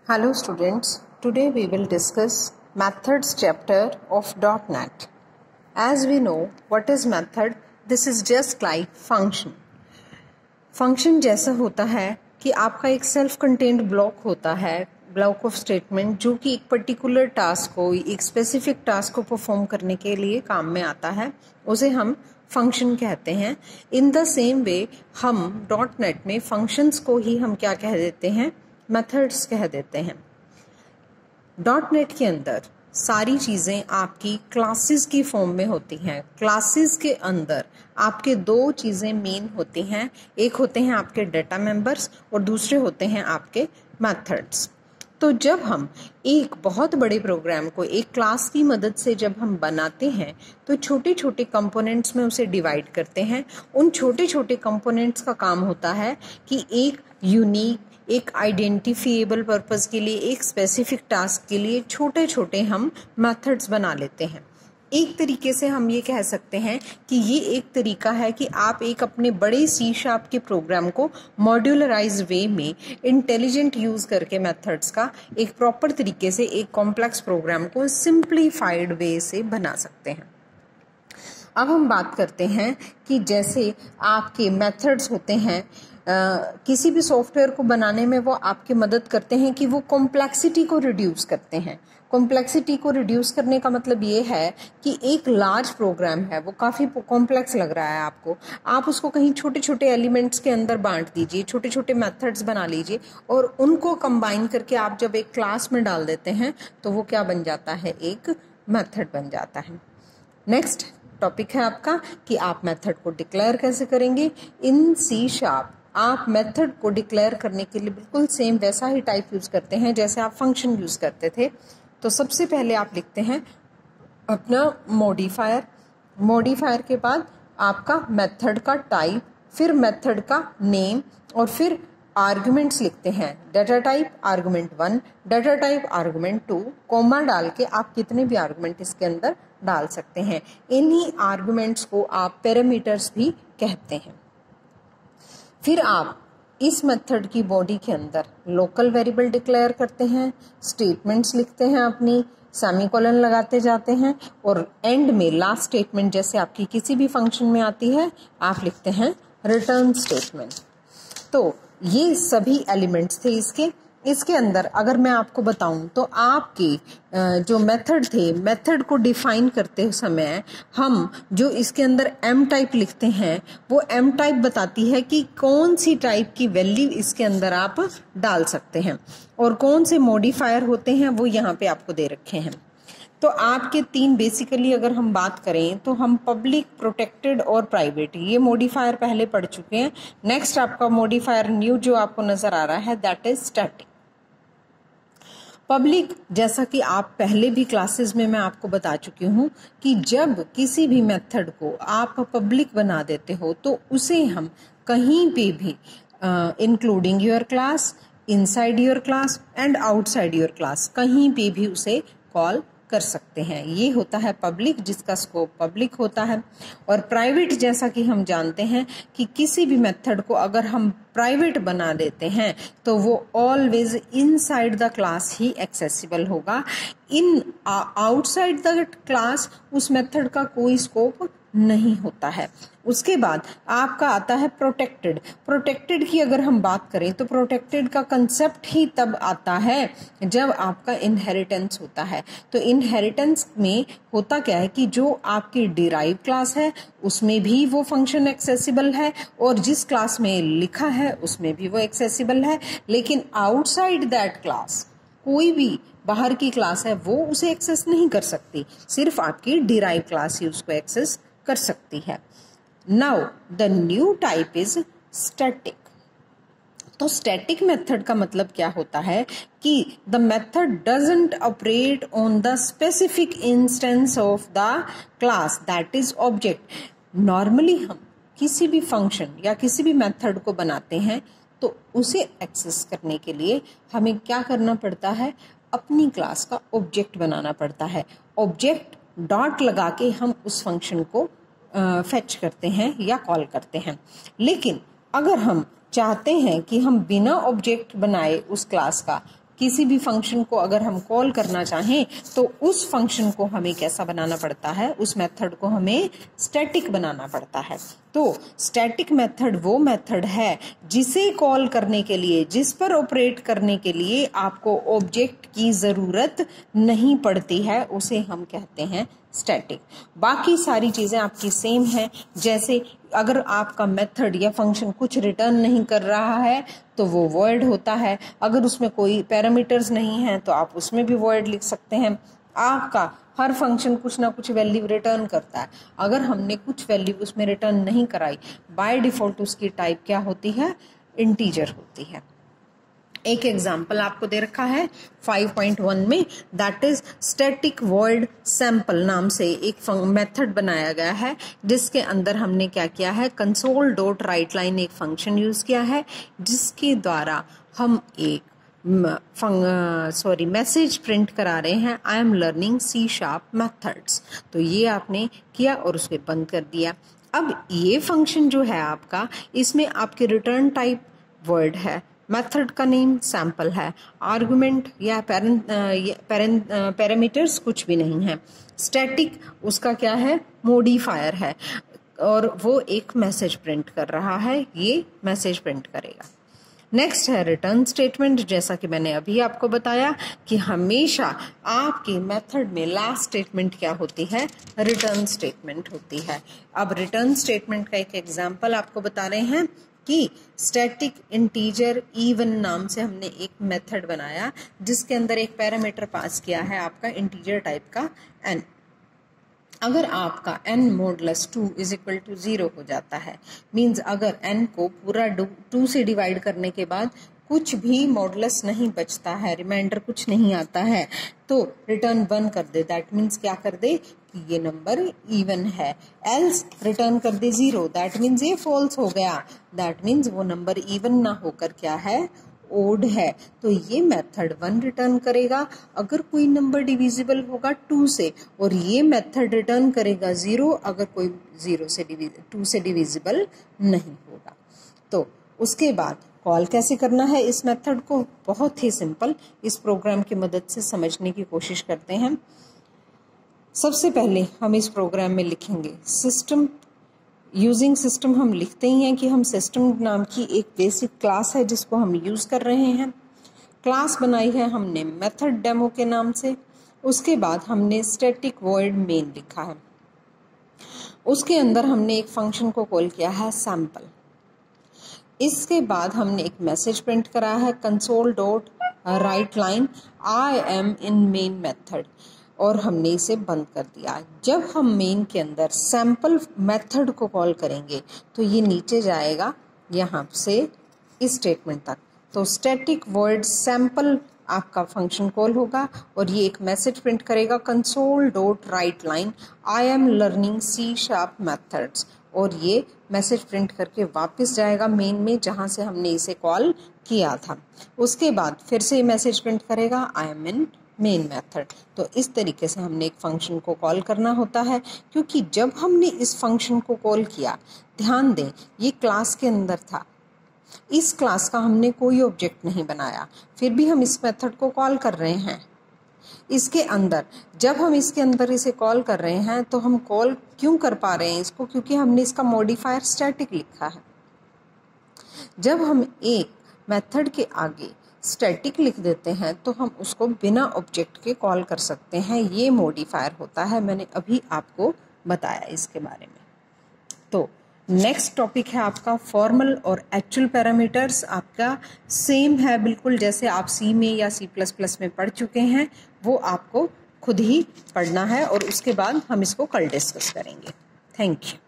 Hello students, today we will discuss methods chapter of .NET. As we know what is method, this is just like function. Function जैसा होता है कि आपका एक self contained block होता है, block of statement, जो कि एक पर्टिकुलर टास्क को, एक स्पेसिफिक टास्क को परफॉर्म करने के लिए काम में आता है, उसे हम फंक्शन कहते हैं। इन द सेम वे हम .NET में फंक्शंस को ही हम क्या कह देते हैं, मेथड्स कह देते हैं। .NET के अंदर सारी चीज़ें आपकी क्लासेस की फॉर्म में होती हैं। क्लासेस के अंदर आपके दो चीज़ें मेन होती हैं, एक होते हैं आपके डेटा मेंबर्स और दूसरे होते हैं आपके मेथड्स। तो जब हम एक बहुत बड़े प्रोग्राम को एक क्लास की मदद से जब हम बनाते हैं तो छोटे छोटे कंपोनेंट्स में उसे डिवाइड करते हैं। उन छोटे छोटे कंपोनेंट्स का काम होता है कि एक यूनिक, एक आइडेंटिफिएबल पर्पस के लिए, एक स्पेसिफिक टास्क के लिए छोटे छोटे हम मेथड्स बना लेते हैं। एक तरीके से हम ये कह सकते हैं कि ये एक तरीका है कि आप एक अपने बड़े C# के प्रोग्राम को मॉड्यूलराइज वे में इंटेलिजेंट यूज करके मेथड्स का एक प्रॉपर तरीके से एक कॉम्प्लेक्स प्रोग्राम को सिंप्लीफाइड वे से बना सकते हैं। अब हम बात करते हैं कि जैसे आपके मेथड्स होते हैं, किसी भी सॉफ्टवेयर को बनाने में वो आपकी मदद करते हैं कि वो कॉम्प्लेक्सिटी को रिड्यूस करते हैं। कॉम्प्लेक्सिटी को रिड्यूस करने का मतलब ये है कि एक लार्ज प्रोग्राम है, वो काफ़ी कॉम्प्लेक्स लग रहा है आपको, आप उसको कहीं छोटे छोटे एलिमेंट्स के अंदर बांट दीजिए, छोटे छोटे मेथड्स बना लीजिए और उनको कंबाइन करके आप जब एक क्लास में डाल देते हैं तो वो क्या बन जाता है, एक मेथड बन जाता है। नेक्स्ट टॉपिक है आपका कि आप मेथड को डिक्लेयर कैसे करेंगे। इन C# आप मेथड को डिक्लेयर करने के लिए बिल्कुल सेम वैसा ही टाइप यूज करते हैं जैसे आप फंक्शन यूज करते थे। तो सबसे पहले आप लिखते हैं अपना मॉडिफायर, मॉडिफायर के बाद आपका मेथड का टाइप, फिर मेथड का नेम और फिर आर्गुमेंट्स लिखते हैं। Data type argument 1, data type argument 2, comma डाल के आप कितने भी आर्गुमेंट इसके अंदर डाल सकते हैं। इन्हीं आर्गुमेंट्स को आप पैरामीटर्स भी कहते हैं। फिर आप इस मेथड की बॉडी के अंदर लोकल वेरिएबल डिक्लेयर करते हैं, स्टेटमेंट्स लिखते हैं, अपनी सेमीकोलन लगाते जाते हैं और एंड में लास्ट स्टेटमेंट जैसे आपकी किसी भी फंक्शन में आती है आप लिखते हैं रिटर्न स्टेटमेंट। तो ये सभी एलिमेंट्स थे इसके अंदर। अगर मैं आपको बताऊं तो आपके जो मेथड थे, मेथड को डिफाइन करते समय हम जो इसके अंदर M टाइप लिखते हैं वो M टाइप बताती है कि कौन सी टाइप की वैल्यू इसके अंदर आप डाल सकते हैं और कौन से मॉडिफायर होते हैं वो यहाँ पे आपको दे रखे हैं। तो आपके तीन बेसिकली अगर हम बात करें तो हम पब्लिक, प्रोटेक्टेड और प्राइवेट, ये मॉडिफायर पहले पढ़ चुके हैं। नेक्स्ट आपका मॉडिफायर न्यू जो आपको नजर आ रहा है दैट इज स्टैटिक। पब्लिक, जैसा कि आप पहले भी क्लासेस में मैं आपको बता चुकी हूँ कि जब किसी भी मेथड को आप पब्लिक बना देते हो तो उसे हम कहीं पे भी including your class, inside your class and outside your class, कहीं पे भी उसे कॉल कर सकते हैं। ये होता है पब्लिक, जिसका स्कोप पब्लिक होता है। और प्राइवेट, जैसा कि हम जानते हैं कि किसी भी मेथड को अगर हम प्राइवेट बना देते हैं तो वो always inside the class he accessible होगा। इन आउटसाइड द क्लास उस मेथड का कोई स्कोप नहीं होता है। उसके बाद आपका आता है प्रोटेक्टेड। प्रोटेक्टेड की अगर हम बात करें तो प्रोटेक्टेड का कंसेप्ट ही तब आता है जब आपका इनहेरिटेंस होता है। तो इनहेरिटेंस में होता क्या है कि जो आपकी डिराइव क्लास है उसमें भी वो फंक्शन एक्सेसिबल है और जिस क्लास में लिखा है उसमें भी वो एक्सेसिबल है, लेकिन आउटसाइड दैट क्लास कोई भी बाहर की क्लास है वो उसे एक्सेस नहीं कर सकती, सिर्फ आपकी डिराइव क्लास ही उसको एक्सेस कर सकती है। Now the new type is static. तो स्टैटिक मेथड का मतलब क्या होता है कि the method doesn't operate on the specific instance of the class that is object. Normally हम किसी भी फंक्शन या किसी भी मेथड को बनाते हैं तो उसे एक्सेस करने के लिए हमें क्या करना पड़ता है, अपनी क्लास का ऑब्जेक्ट बनाना पड़ता है। ऑब्जेक्ट डॉट लगा के हम उस फंक्शन को फेच करते हैं या कॉल करते हैं। लेकिन अगर हम चाहते हैं कि हम बिना ऑब्जेक्ट बनाए उस क्लास का किसी भी फंक्शन को अगर हम कॉल करना चाहें तो उस फंक्शन को हमें कैसा बनाना पड़ता है, उस मेथड को हमें स्टैटिक बनाना पड़ता है। तो स्टैटिक मेथड वो मेथड है जिसे कॉल करने के लिए, जिस पर ऑपरेट करने के लिए आपको ऑब्जेक्ट की ज़रूरत नहीं पड़ती है, उसे हम कहते हैं स्टैटिक। बाकी सारी चीज़ें आपकी सेम हैं। जैसे अगर आपका मेथड या फंक्शन कुछ रिटर्न नहीं कर रहा है तो वो वॉइड होता है। अगर उसमें कोई पैरामीटर्स नहीं हैं तो आप उसमें भी वॉइड लिख सकते हैं। आपका हर फंक्शन कुछ ना कुछ वैल्यू रिटर्न करता है। अगर हमने कुछ वैल्यू उसमें रिटर्न नहीं कराई, बाय डिफ़ॉल्ट उसकी टाइप क्या होती है, इंटीजर होती है। एक एग्जाम्पल आपको दे रखा है 5.1 में, that is static void sample नाम से एक मेथड बनाया गया है, जिसके अंदर हमने क्या किया है, कंसोल डॉट राइट लाइन एक फंक्शन यूज किया है, जिसके द्वारा हम एक मैसेज प्रिंट करा रहे हैं, I am learning C# methods. तो ये आपने किया और उसको बंद कर दिया। अब ये फंक्शन जो है आपका, इसमें आपके रिटर्न टाइप वर्ड है, मेथड का नेम सैंपल है, आर्गुमेंट या पैरामीटर्स कुछ भी नहीं है। स्टैटिक उसका क्या है, मॉडिफायर है, और वो एक मैसेज प्रिंट कर रहा है, ये मैसेज प्रिंट करेगा। नेक्स्ट है रिटर्न स्टेटमेंट। जैसा कि मैंने अभी आपको बताया कि हमेशा आपके मेथड में लास्ट स्टेटमेंट क्या होती है, रिटर्न स्टेटमेंट होती है। अब रिटर्न स्टेटमेंट का एक एग्जांपल आपको बता रहे हैं कि स्टैटिक इंटीजर इवन नाम से हमने एक मेथड बनाया, जिसके अंदर एक पैरामीटर पास किया है आपका इंटीजर टाइप का n। अगर आपका n modulus 2 is equal to 0 हो जाता है, मीन्स अगर n को पूरा 2 से डिवाइड करने के बाद कुछ भी मॉडुलस नहीं बचता है, रिमाइंडर कुछ नहीं आता है, तो रिटर्न 1 कर दे। दैट मीन्स क्या कर दे कि ये नंबर इवन है। एल्स रिटर्न कर दे 0, दैट मीन्स ये फॉल्स हो गया। दैट मीन्स वो नंबर इवन ना होकर क्या है, ओड है। तो ये मेथड 1 रिटर्न करेगा अगर कोई नंबर डिविजिबल होगा 2 से, और ये मेथड रिटर्न करेगा 0 अगर कोई 2 से डिविजिबल नहीं होगा। तो उसके बाद कॉल कैसे करना है इस मेथड को, बहुत ही सिंपल, इस प्रोग्राम की मदद से समझने की कोशिश करते हैं। सबसे पहले हम इस प्रोग्राम में लिखेंगे सिस्टम। यूजिंग सिस्टम हम लिखते ही हैं कि हम सिस्टम नाम की एक बेसिक क्लास है जिसको हम यूज़ कर रहे हैं। क्लास बनाई है हमने मेथड डेमो के नाम से। उसके बाद हमने स्टैटिक वॉइड मेन लिखा है, उसके अंदर हमने एक फंक्शन को कॉल किया है सैंपल। इसके बाद हमने एक मैसेज प्रिंट करा है console dot right line I am in main method, और हमने इसे बंद कर दिया। जब हम मेन के अंदर सैंपल मेथड को कॉल करेंगे तो ये नीचे जाएगा यहाँ से इस स्टेटमेंट तक। तो स्टैटिक वॉइड सैंपल आपका फंक्शन कॉल होगा और ये एक मैसेज प्रिंट करेगा console dot right line I am learning C# methods, और ये मैसेज प्रिंट करके वापस जाएगा मेन में जहाँ से हमने इसे कॉल किया था। उसके बाद फिर से मैसेज प्रिंट करेगा I am in main method. तो इस तरीके से हमने एक फंक्शन को कॉल करना होता है, क्योंकि जब हमने इस फंक्शन को कॉल किया, ध्यान दें ये क्लास के अंदर था, इस क्लास का हमने कोई ऑब्जेक्ट नहीं बनाया, फिर भी हम इस मेथड को कॉल कर रहे हैं इसके अंदर। जब हम इसके अंदर इसे कॉल कर रहे हैं तो हम कॉल क्यों कर पा रहे हैं इसको, क्योंकि हमने इसका मॉडिफायर स्टैटिक लिखा है। जब हम एक मेथड के आगे स्टैटिक लिख देते हैं तो हम उसको बिना ऑब्जेक्ट के कॉल कर सकते हैं, ये मॉडिफायर होता है। मैंने अभी आपको बताया इसके बारे में। तो नेक्स्ट टॉपिक है आपका फॉर्मल और एक्चुअल पैरामीटर्स। आपका सेम है बिल्कुल जैसे आप C में या C++ में पढ़ चुके हैं, वो आपको खुद ही पढ़ना है और उसके बाद हम इसको कल डिस्कस करेंगे। Thank you.